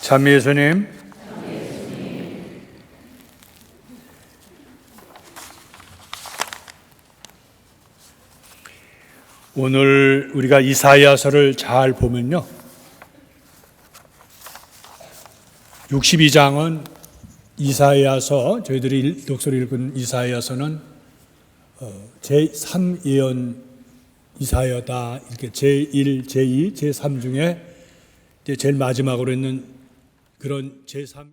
참 예수님, 오늘 우리가 이사야서를 잘 보면요, 62장은 이사야서, 저희들이 독서를 읽은 이사야서는 제3예언 이사야다, 이렇게 제1, 제2, 제3 중에 제일 마지막으로 있는 그런 제3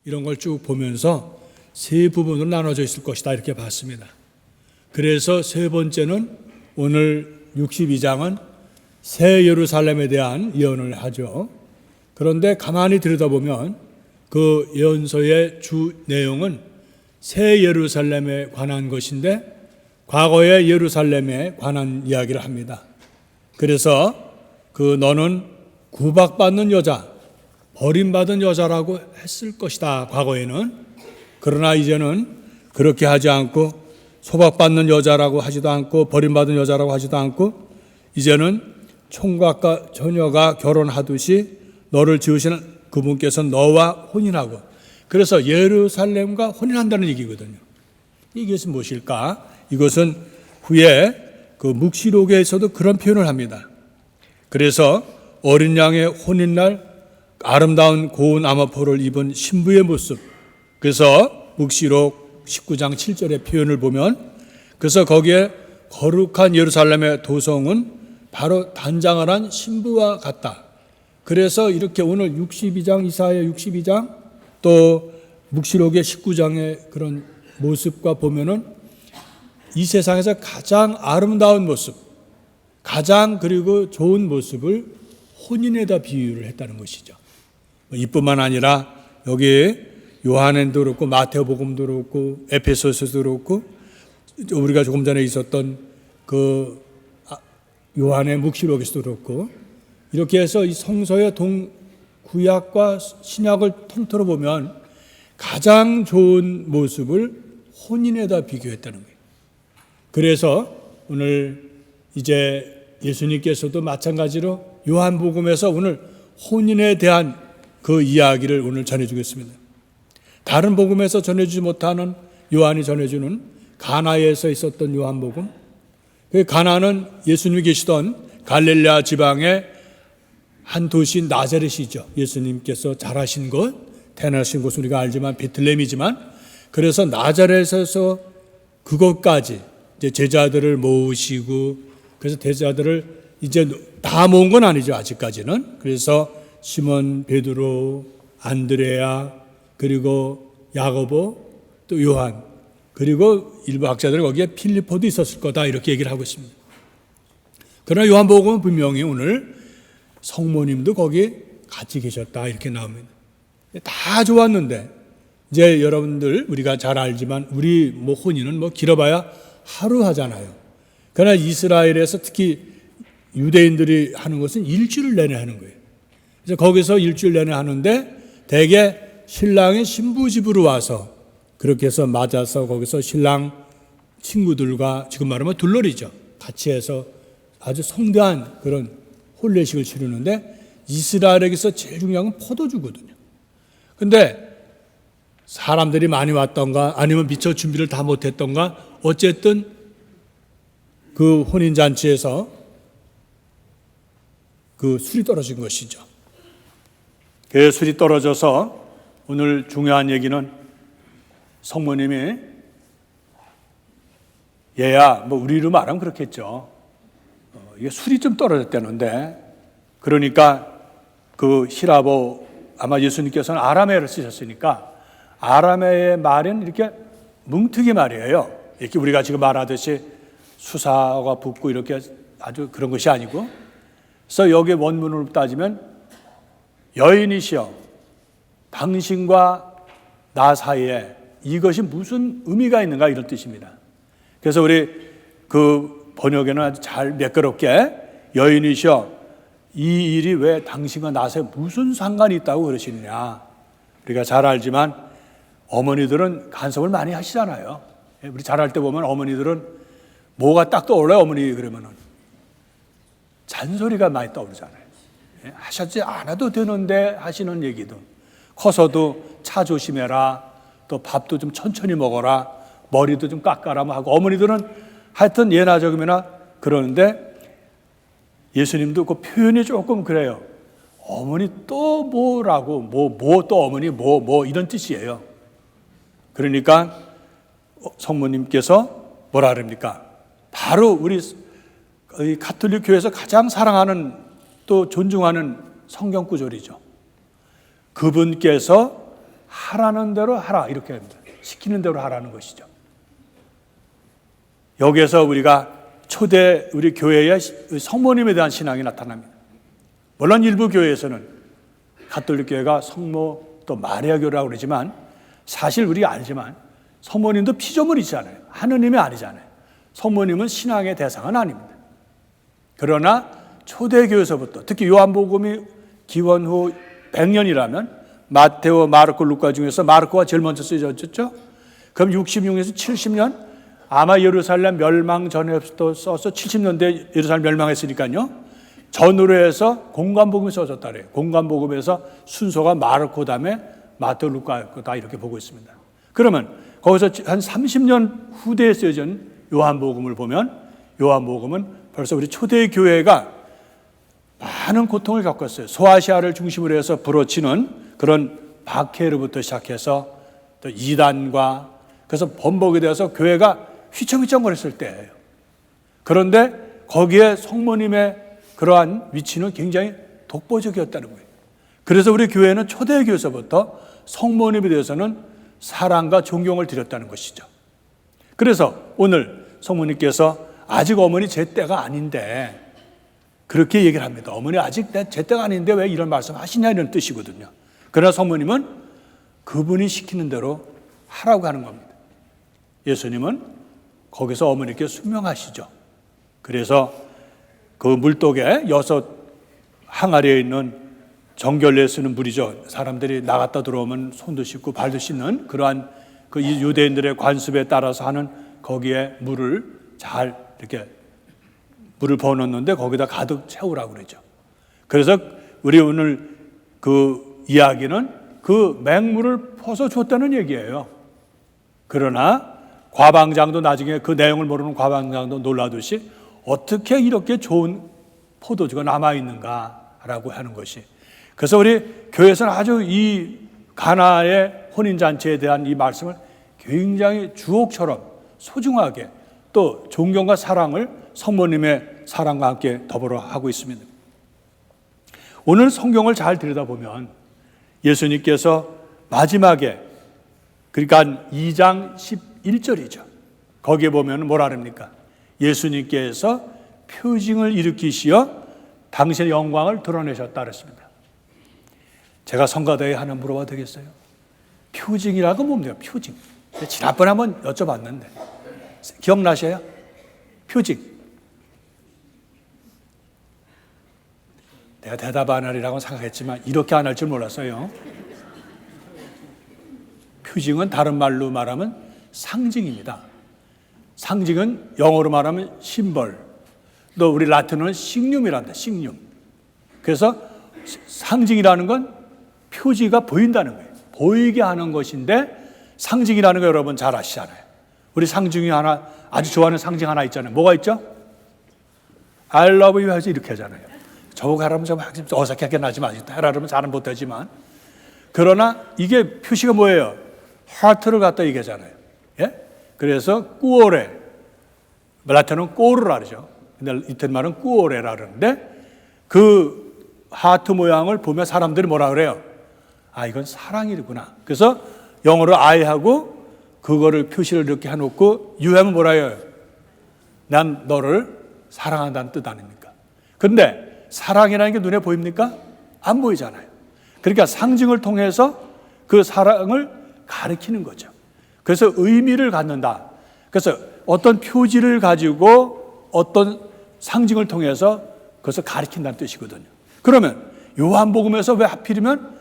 이런 걸 쭉 보면서 세 부분으로 나눠져 있을 것이다 이렇게 봤습니다. 그래서 세 번째는 오늘 62장은 새 예루살렘에 대한 예언을 하죠. 그런데 가만히 들여다보면 그 예언서의 주 내용은 새 예루살렘에 관한 것인데 과거의 예루살렘에 관한 이야기를 합니다. 그래서 그 너는 구박받는 여자, 버림받은 여자라고 했을 것이다, 과거에는. 그러나 이제는 그렇게 하지 않고 소박받는 여자라고 하지도 않고 버림받은 여자라고 하지도 않고 이제는 총각과 처녀가 결혼하듯이 너를 지으시는 그분께서 너와 혼인하고, 그래서 예루살렘과 혼인한다는 얘기거든요. 이것은 무엇일까? 이것은 후에 그 묵시록에서도 그런 표현을 합니다. 그래서 어린 양의 혼인날 아름다운 고운 아마포를 입은 신부의 모습, 그래서 묵시록 19장 7절의 표현을 보면, 그래서 거기에 거룩한 예루살렘의 도성은 바로 단장을 한 신부와 같다. 그래서 이렇게 오늘 62장, 이사야 62장, 또 묵시록의 19장의 그런 모습과 보면은 이 세상에서 가장 아름다운 모습, 가장 그리고 좋은 모습을 혼인에다 비유를 했다는 것이죠. 이뿐만 아니라 여기 요한도 그렇고 마태복음도 그렇고 에베소서도 그렇고 우리가 조금 전에 있었던 그 요한의 묵시록에서도 그렇고, 이렇게 해서 이 성서의 구약과 신약을 통틀어 보면 가장 좋은 모습을 혼인에다 비교했다는 거예요. 그래서 오늘 이제 예수님께서도 마찬가지로 요한복음에서 오늘 혼인에 대한 그 이야기를 오늘 전해주겠습니다. 다른 복음에서 전해주지 못하는 요한이 전해주는 가나에서 있었던 요한복음. 그 가나는 예수님이 계시던 갈릴레아 지방의 한 도시인 나자렛이죠. 예수님께서 자라신 곳, 태어나신 곳은 우리가 알지만 베틀레헴이지만, 그래서 나자렛에서 그곳까지 이제 제자들을 모으시고, 그래서 제자들을 이제 다 모은 건 아니죠, 아직까지는. 그래서 시몬, 베드로, 안드레아, 그리고 야고보, 또 요한, 그리고 일부 학자들은 거기에 필리포도 있었을 거다 이렇게 얘기를 하고 있습니다. 그러나 요한복음은 분명히 오늘 성모님도 거기 같이 계셨다 이렇게 나옵니다. 다 좋았는데 이제 여러분들 우리가 잘 알지만 우리 혼인은 길어봐야 하루 하잖아요. 그러나 이스라엘에서 특히 유대인들이 하는 것은 일주일 내내 하는 거예요. 그래서 거기서 일주일 내내 하는데 대개 신랑의 신부 집으로 와서 그렇게 해서 맞아서 거기서 신랑 친구들과 지금 말하면 둘러리죠. 같이 해서 아주 성대한 그런 혼례식을 치르는데 이스라엘에게서 제일 중요한 건 포도주거든요. 근데 사람들이 많이 왔던가 아니면 미처 준비를 다 못했던가 어쨌든 그 혼인잔치에서 그 술이 떨어진 것이죠. 그 술이 떨어져서 오늘 중요한 얘기는 성모님이 얘야, 우리로 말하면 그렇겠죠. 이게 술이 좀 떨어졌다는데, 그러니까 그 히라보, 아마 예수님께서는 아람어를 쓰셨으니까 아람어의 말은 이렇게 뭉툭이 말이에요. 이렇게 우리가 지금 말하듯이 수사가 붙고 이렇게 아주 그런 것이 아니고, 그래서 여기 원문으로 따지면 여인이시여 당신과 나 사이에 이것이 무슨 의미가 있는가 이런 뜻입니다. 그래서 우리 그 번역에는 아주 잘 매끄럽게 여인이시여 이 일이 왜 당신과 나 사이에 무슨 상관이 있다고 그러시느냐. 우리가 잘 알지만 어머니들은 간섭을 많이 하시잖아요. 우리 자랄 때 보면 어머니들은 뭐가 딱 떠올라요. 어머니 그러면은 잔소리가 많이 떠오르잖아요. 하셨지 않아도 되는데 하시는 얘기도, 커서도 차 조심해라, 또 밥도 좀 천천히 먹어라, 머리도 좀 깎아라 하고, 어머니들은 하여튼 예나 적음이나 그러는데, 예수님도 그 표현이 조금 그래요. 어머니 또 뭐라고, 뭐 또 어머니 뭐 이런 뜻이에요. 그러니까 성모님께서 뭐라 그럽니까? 바로 우리 가톨릭 교회에서 가장 사랑하는 또 존중하는 성경 구절이죠. 그분께서 하라는 대로 하라, 이렇게 합니다. 시키는 대로 하라는 것이죠. 여기에서 우리가 초대 우리 교회의 성모님에 대한 신앙이 나타납니다. 물론 일부 교회에서는 가톨릭 교회가 성모 또 마리아 교라고 그러지만, 사실 우리가 알지만 성모님도 피조물이잖아요. 하느님이 아니잖아요. 성모님은 신앙의 대상은 아닙니다. 그러나 초대교회에서부터, 특히 요한복음이 기원 후 100년이라면 마테오, 마르코, 루카 중에서 마르코가 제일 먼저 쓰여졌죠. 그럼 66년에서 70년, 아마 예루살렘 멸망 전에부터 써서 70년대 예루살렘 멸망했으니까요, 전으로 해서 공관복음이 써졌다 그래요. 공관복음에서 순서가 마르코 다음에 마테오, 루카다 이렇게 보고 있습니다. 그러면 거기서 한 30년 후대에 쓰여진 요한복음을 보면, 요한복음은 벌써 우리 초대 교회가 많은 고통을 겪었어요. 소아시아를 중심으로 해서 부러치는 그런 박해로부터 시작해서 또 이단과, 그래서 번복이 되어서 교회가 휘청휘청거렸을 때예요. 그런데 거기에 성모님의 그러한 위치는 굉장히 독보적이었다는 거예요. 그래서 우리 교회는 초대교회에서부터 성모님에 대해서는 사랑과 존경을 드렸다는 것이죠. 그래서 오늘 성모님께서 아직 어머니 제 때가 아닌데, 그렇게 얘기를 합니다. 어머니 아직 제 때가 아닌데 왜 이런 말씀 하시냐, 이런 뜻이거든요. 그러나 성모님은 그분이 시키는 대로 하라고 하는 겁니다. 예수님은 거기서 어머니께 순명하시죠. 그래서 그 물독에 6 항아리에 있는 정결례에 쓰는 물이죠. 사람들이 나갔다 들어오면 손도 씻고 발도 씻는 그러한 그 유대인들의 관습에 따라서 하는 거기에 물을 잘 이렇게 물을 부어놓는데 거기다 가득 채우라고 그러죠. 그래서 우리 오늘 그 이야기는 그 맹물을 퍼서 줬다는 얘기예요. 그러나 과방장도 나중에 그 내용을 모르는 과방장도 놀라듯이 어떻게 이렇게 좋은 포도주가 남아있는가라고 하는 것이. 그래서 우리 교회에서는 아주 이 가나의 혼인잔치에 대한 이 말씀을 굉장히 주옥처럼 소중하게, 또 존경과 사랑을 성모님의 사랑과 함께 더불어 하고 있습니다. 오늘 성경을 잘 들여다보면 예수님께서 마지막에, 그러니까 2장 11절이죠. 거기에 보면 뭐라 합니까? 예수님께서 표징을 일으키시어 당신의 영광을 드러내셨다 그랬습니다. 제가 성가대에 하나 물어봐도 되겠어요? 표징이라고 뭡니까? 표징. 지난번에 한번 여쭤봤는데 기억나셔요? 표징. 내가 대답 안 하리라고 생각했지만 이렇게 안 할 줄 몰랐어요. 표징은 다른 말로 말하면 상징입니다. 상징은 영어로 말하면 심벌, 또 우리 라틴어는 signium이란다. signium. 그래서 상징이라는 건 표지가 보인다는 거예요. 보이게 하는 것인데, 상징이라는 거 여러분 잘 아시잖아요. 우리 상징이 하나, 아주 좋아하는 상징 하나 있잖아요. 뭐가 있죠? I love you 해서 이렇게 하잖아요. 저거 하라면 좀 어색하게 나지만, 하라면 잘은 못하지만. 그러나 이게 표시가 뭐예요? 하트를 갖다 얘기하잖아요. 예? 그래서 꾸오레, 라틴어는 꼬르라 그러죠. 근데 이태리 말은 꾸오레라 그러는데, 그 하트 모양을 보면 사람들이 뭐라 그래요? 아, 이건 사랑이구나. 그래서 영어로 I하고 그거를 표시를 이렇게 해놓고 you 하면 뭐라 해요? 난 너를 사랑한다는 뜻 아닙니까? 그런데 사랑이라는 게 눈에 보입니까? 안 보이잖아요. 그러니까 상징을 통해서 그 사랑을 가리키는 거죠. 그래서 의미를 갖는다. 그래서 어떤 표지를 가지고 어떤 상징을 통해서 그것을 가리킨다는 뜻이거든요. 그러면 요한복음에서 왜 하필이면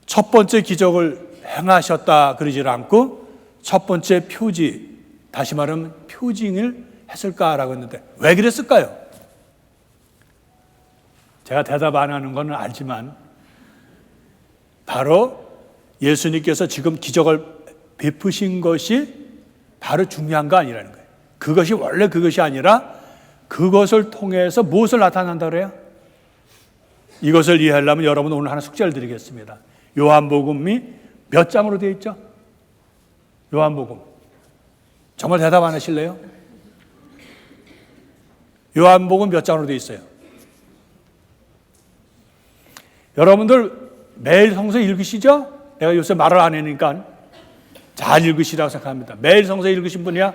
첫 번째 기적을 행하셨다 그러질 않고 첫 번째 표지, 다시 말하면 표징을 했을까라고 했는데 왜 그랬을까요? 제가 대답 안 하는 건 알지만 바로 예수님께서 지금 기적을 베푸신 것이 바로 중요한 거 아니라는 거예요. 그것이 원래 그것이 아니라 그것을 통해서 무엇을 나타난다 그래요? 이것을 이해하려면 여러분 오늘 하나 숙제를 드리겠습니다. 요한복음이 몇 장으로 되어 있죠? 요한복음. 정말 대답 안 하실래요? 요한복음 몇 장으로 되어 있어요? 여러분들 매일 성서 읽으시죠? 내가 요새 말을 안 하니까 잘 읽으시라고 생각합니다. 매일 성서 읽으신 분이야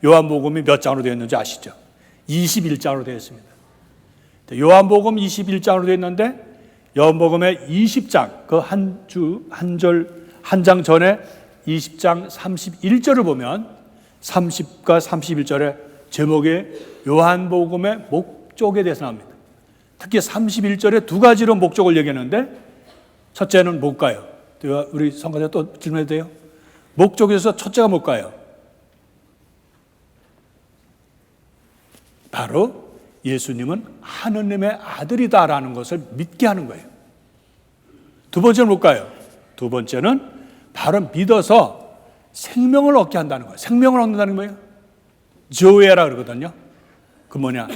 요한복음이 몇 장으로 되어 있는지 아시죠? 21장으로 되어 있습니다. 요한복음 21장으로 되어 있는데 요한복음의 20장 그 한 장 전에 20장 31절을 보면 30과 31절의 제목이 요한복음의 목적에 대해서 나옵니다. 특히 31절에 두 가지로 목적을 얘기하는데 첫째는 뭘까요? 우리 성가대 또 질문해도 돼요? 목적에서 첫째가 뭘까요? 바로 예수님은 하느님의 아들이다라는 것을 믿게 하는 거예요. 두 번째는 뭘까요? 두 번째는 바로 믿어서 생명을 얻게 한다는 거예요. 생명을 얻는다는 거예요. 조에라 그러거든요. 그 뭐냐?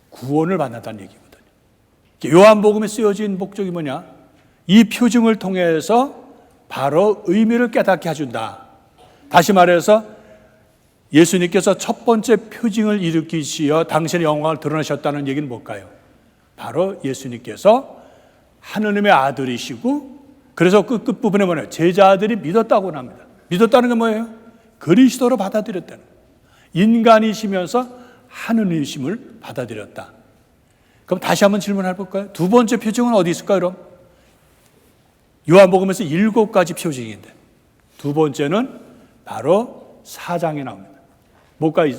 구원을 받는다는 얘기거든요. 요한복음에 쓰여진 목적이 뭐냐? 이 표징을 통해서 바로 의미를 깨닫게 해준다. 다시 말해서 예수님께서 첫 번째 표징을 일으키시어 당신의 영광을 드러내셨다는 얘기는 뭘까요? 바로 예수님께서 하느님의 아들이시고 그래서 그 끝부분에 뭐냐면 제자들이 믿었다고 합니다. 믿었다는 게 뭐예요? 그리스도로 받아들였다는 거예요. 인간이시면서 하느님이심을 받아들였다. 그럼 다시 한번 질문해 볼까요? 두 번째 표징은 어디 있을까요? 그럼 요한복음에서 7가지 표징인데 두 번째는 바로 4장에 나옵니다.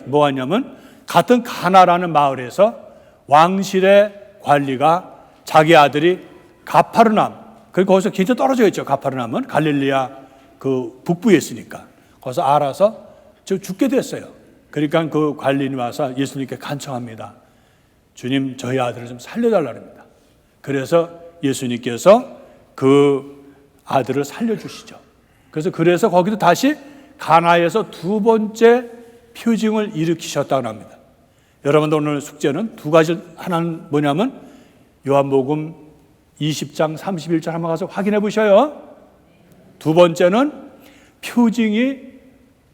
뭐냐면 같은 가나라는 마을에서 왕실의 관리가 자기 아들이 가파르남, 그리고 거기서 굉장히 떨어져 있죠. 가파르남은 갈릴리아 그 북부에 있으니까 거기서 알아서 죽게 됐어요. 그러니까 그 관리인이 와서 예수님께 간청합니다. 주님, 저희 아들을 좀 살려달랍니다. 그래서 예수님께서 그 아들을 살려주시죠. 그래서 거기도 다시 가나에서 두 번째 표징을 일으키셨다고 합니다. 여러분들 오늘 숙제는 두 가지, 하나는 뭐냐면 요한복음 20장 31절 한번 가서 확인해 보셔요. 두 번째는 표징이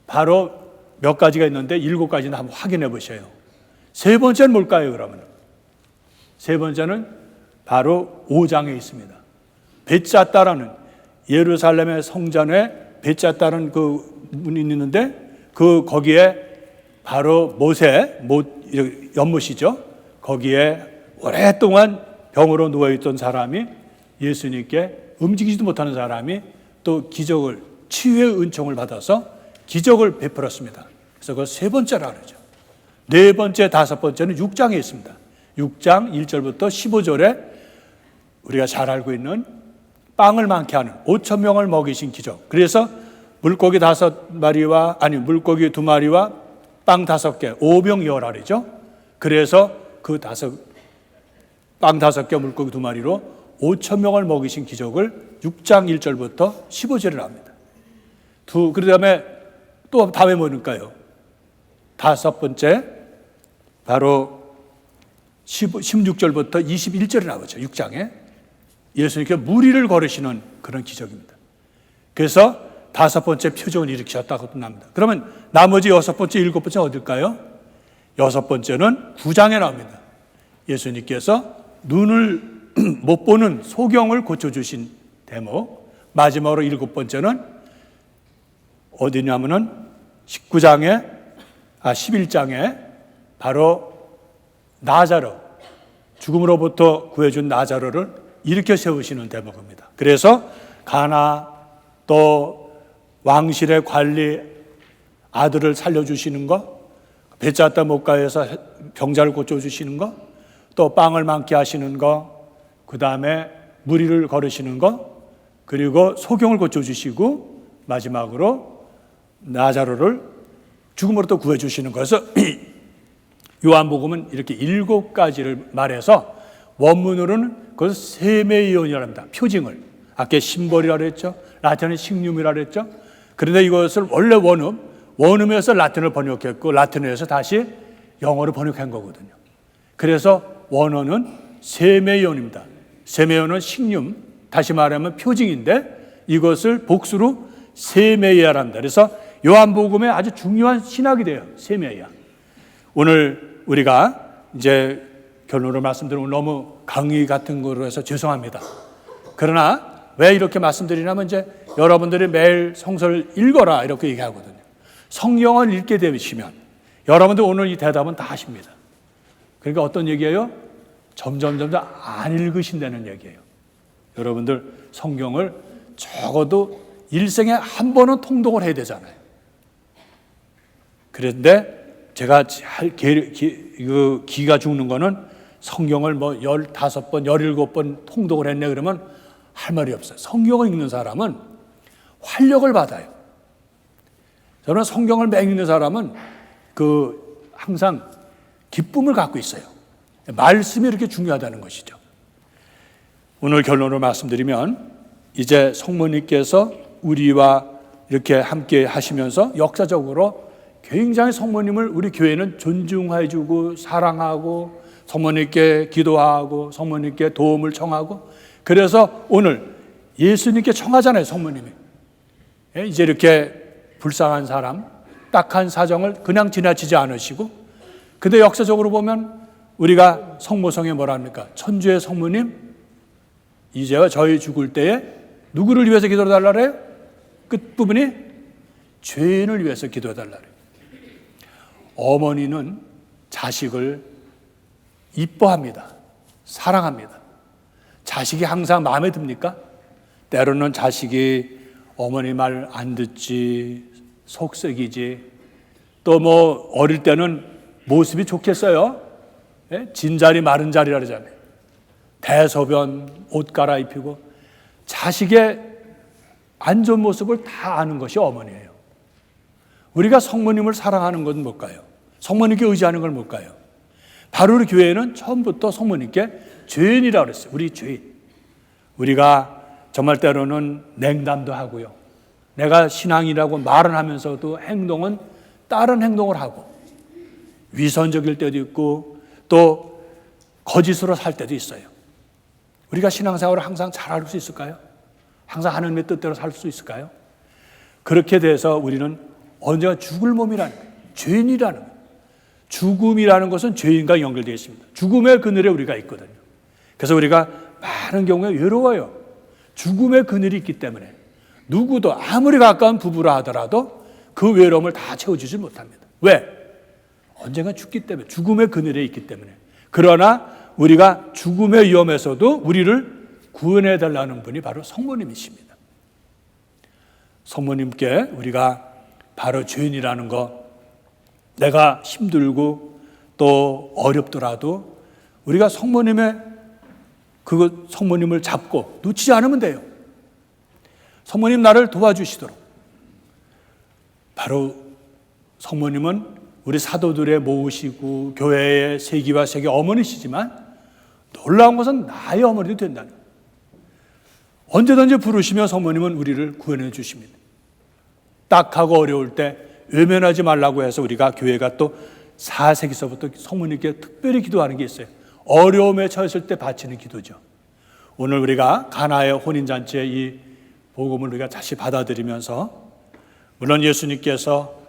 바로 몇 가지가 있는데 7가지는 한번 확인해 보셔요. 세 번째는 뭘까요, 그러면? 세 번째는 바로 5장에 있습니다. 벳zat다라는 예루살렘의 성전에 벳zat다는 그 문이 있는데 거기에 바로 연못이죠. 거기에 오랫동안 병으로 누워있던 사람이 예수님께 움직이지도 못하는 사람이 또 치유의 은총을 받아서 기적을 베풀었습니다. 그래서 그걸 세 번째라 그러죠. 네 번째, 다섯 번째는 6장에 있습니다. 6장 1절부터 15절에 우리가 잘 알고 있는 빵을 많게 하는 5천 명을 먹이신 기적. 그래서 물고기 2마리와 빵 5개, 5병이어라리죠. 그래서 그 빵 5개, 물고기 2마리로 5천 명을 먹이신 기적을 6장 1절부터 15절에 합니다. 그 다음에 또 다음에 뭘까요? 다섯 번째, 바로 16절부터 21절에 나오죠. 6장에. 예수님께 무리를 걸으시는 그런 기적입니다. 그래서 다섯 번째 표적을 일으키셨다고 합니다. 그러면 나머지 여섯 번째, 일곱 번째는 어딜까요? 여섯 번째는 9장에 나옵니다. 예수님께서 눈을 못 보는 소경을 고쳐주신 대목. 마지막으로 일곱 번째는 어디냐면은 11장에 바로 나자로, 죽음으로부터 구해준 나자로를 일으켜 세우시는 대목입니다. 그래서 가나 또 왕실의 관리 아들을 살려주시는 거, 벳zat다 못가에서 병자를 고쳐주시는 거, 또 빵을 많게 하시는 거, 그 다음에 무리를 걸으시는 거, 그리고 소경을 고쳐주시고 마지막으로 나자로를 죽음으로부터 구해주시는 것에서 요한복음은 이렇게 7가지를 말해서 원문으로는 그것을 세메이온이라고 합니다. 표징을. 아까 심벌이라고 했죠. 라틴은 식륨이라고 했죠. 그런데 이것을 원래 원음에서 라틴을 번역했고 라틴어에서 다시 영어로 번역한 거거든요. 그래서 원어는 세메이온입니다. 세메이온은 식륨, 다시 말하면 표징인데 이것을 복수로 세메이아라 합니다. 그래서 요한복음의 아주 중요한 신학이 돼요. 세메이아. 오늘 우리가 이제 결론을 말씀드리면 너무 강의 같은 거로 해서 죄송합니다. 그러나 왜 이렇게 말씀드리냐면 이제 여러분들이 매일 성서를 읽어라 이렇게 얘기하거든요. 성경을 읽게 되시면 여러분들 오늘 이 대답은 다 하십니다. 그러니까 어떤 얘기예요? 점점 안 읽으신다는 얘기예요. 여러분들 성경을 적어도 일생에 한 번은 통독을 해야 되잖아요. 그런데 제가 기가 죽는 거는 성경을 뭐 15번, 17번 통독을 했네 그러면 할 말이 없어요. 성경을 읽는 사람은 활력을 받아요. 저는 성경을 매일 읽는 사람은 항상 기쁨을 갖고 있어요. 말씀이 이렇게 중요하다는 것이죠. 오늘 결론을 말씀드리면 이제 성모님께서 우리와 이렇게 함께 하시면서 역사적으로 굉장히 성모님을 우리 교회는 존중해주고 사랑하고 성모님께 기도하고 성모님께 도움을 청하고 그래서 오늘 예수님께 청하잖아요. 성모님이 이제 이렇게 불쌍한 사람 딱한 사정을 그냥 지나치지 않으시고 근데 역사적으로 보면 우리가 성모성에 뭐라 합니까? 천주의 성모님 이제와 저희 죽을 때에 누구를 위해서 기도해달라 그래요? 끝부분이 죄인을 위해서 기도해달라 그래요. 어머니는 자식을 이뻐합니다. 사랑합니다. 자식이 항상 마음에 듭니까? 때로는 자식이 어머니 말 안 듣지, 속썩이지, 또 뭐 어릴 때는 모습이 좋겠어요. 진자리 마른 자리라 그러잖아요. 대소변, 옷 갈아입히고 자식의 안 좋은 모습을 다 아는 것이 어머니예요. 우리가 성모님을 사랑하는 건 뭘까요? 성모님께 의지하는 건 뭘까요? 바로 우리 교회는 처음부터 성모님께 죄인이라고 그랬어요. 우리 죄인. 우리가 정말 때로는 냉담도 하고요. 내가 신앙이라고 말은 하면서도 행동은 다른 행동을 하고 위선적일 때도 있고 또 거짓으로 살 때도 있어요. 우리가 신앙생활을 항상 잘할 수 있을까요? 항상 하나님의 뜻대로 살 수 있을까요? 그렇게 돼서 우리는 언제나 죽을 몸이라는 거예요. 죄인이라는 거예요. 죽음이라는 것은 죄인과 연결되어 있습니다. 죽음의 그늘에 우리가 있거든요. 그래서 우리가 많은 경우에 외로워요. 죽음의 그늘이 있기 때문에 누구도 아무리 가까운 부부라 하더라도 그 외로움을 다 채워주지 못합니다. 왜? 언젠가 죽기 때문에 죽음의 그늘에 있기 때문에. 그러나 우리가 죽음의 위험에서도 우리를 구원해 달라는 분이 바로 성모님이십니다. 성모님께 우리가 바로 죄인이라는 것, 내가 힘들고 또 어렵더라도 우리가 성모님을 잡고 놓치지 않으면 돼요. 성모님 나를 도와주시도록. 바로 성모님은 우리 사도들의 모으시고 교회의 세기와 세계 어머니시지만 놀라운 것은 나의 어머니도 된다는 거예요. 언제든지 부르시면 성모님은 우리를 구원해 주십니다. 딱하고 어려울 때 외면하지 말라고 해서 우리가 교회가 또 4세기서부터 성모님께 특별히 기도하는 게 있어요. 어려움에 처했을 때 바치는 기도죠. 오늘 우리가 가나의 혼인잔치의 이 복음을 우리가 다시 받아들이면서 물론 예수님께서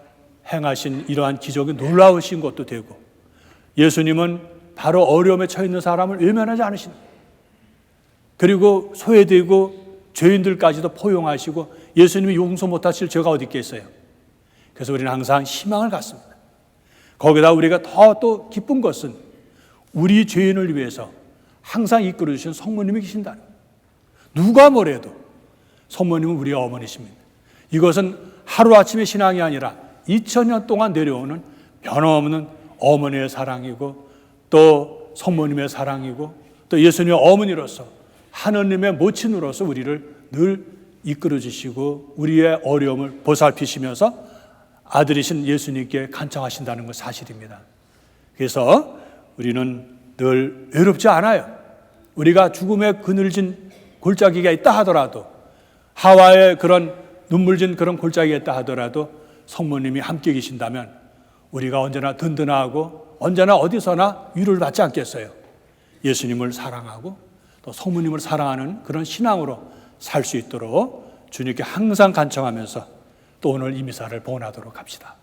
행하신 이러한 기적이 놀라우신 것도 되고 예수님은 바로 어려움에 처해 있는 사람을 외면하지 않으신다. 그리고 소외되고 죄인들까지도 포용하시고 예수님이 용서 못하실 죄가 어디 있겠어요. 그래서 우리는 항상 희망을 갖습니다. 거기다 우리가 더 또 기쁜 것은 우리 죄인을 위해서 항상 이끌어주신 성모님이 계신다는 거예요. 누가 뭐래도 성모님은 우리의 어머니십니다. 이것은 하루아침의 신앙이 아니라 2000년 동안 내려오는 변함없는 어머니의 사랑이고 또 성모님의 사랑이고 또 예수님의 어머니로서 하느님의 모친으로서 우리를 늘 이끌어 주시고 우리의 어려움을 보살피시면서 아들이신 예수님께 간청하신다는 것 사실입니다. 그래서 우리는 늘 외롭지 않아요. 우리가 죽음의 그늘진 골짜기가 있다 하더라도, 하와의 그런 눈물진 그런 골짜기가 있다 하더라도 성모님이 함께 계신다면 우리가 언제나 든든하고 언제나 어디서나 위로를 받지 않겠어요. 예수님을 사랑하고 또 성모님을 사랑하는 그런 신앙으로 살 수 있도록 주님께 항상 간청하면서 또 오늘 이 미사를 봉헌하도록 합시다.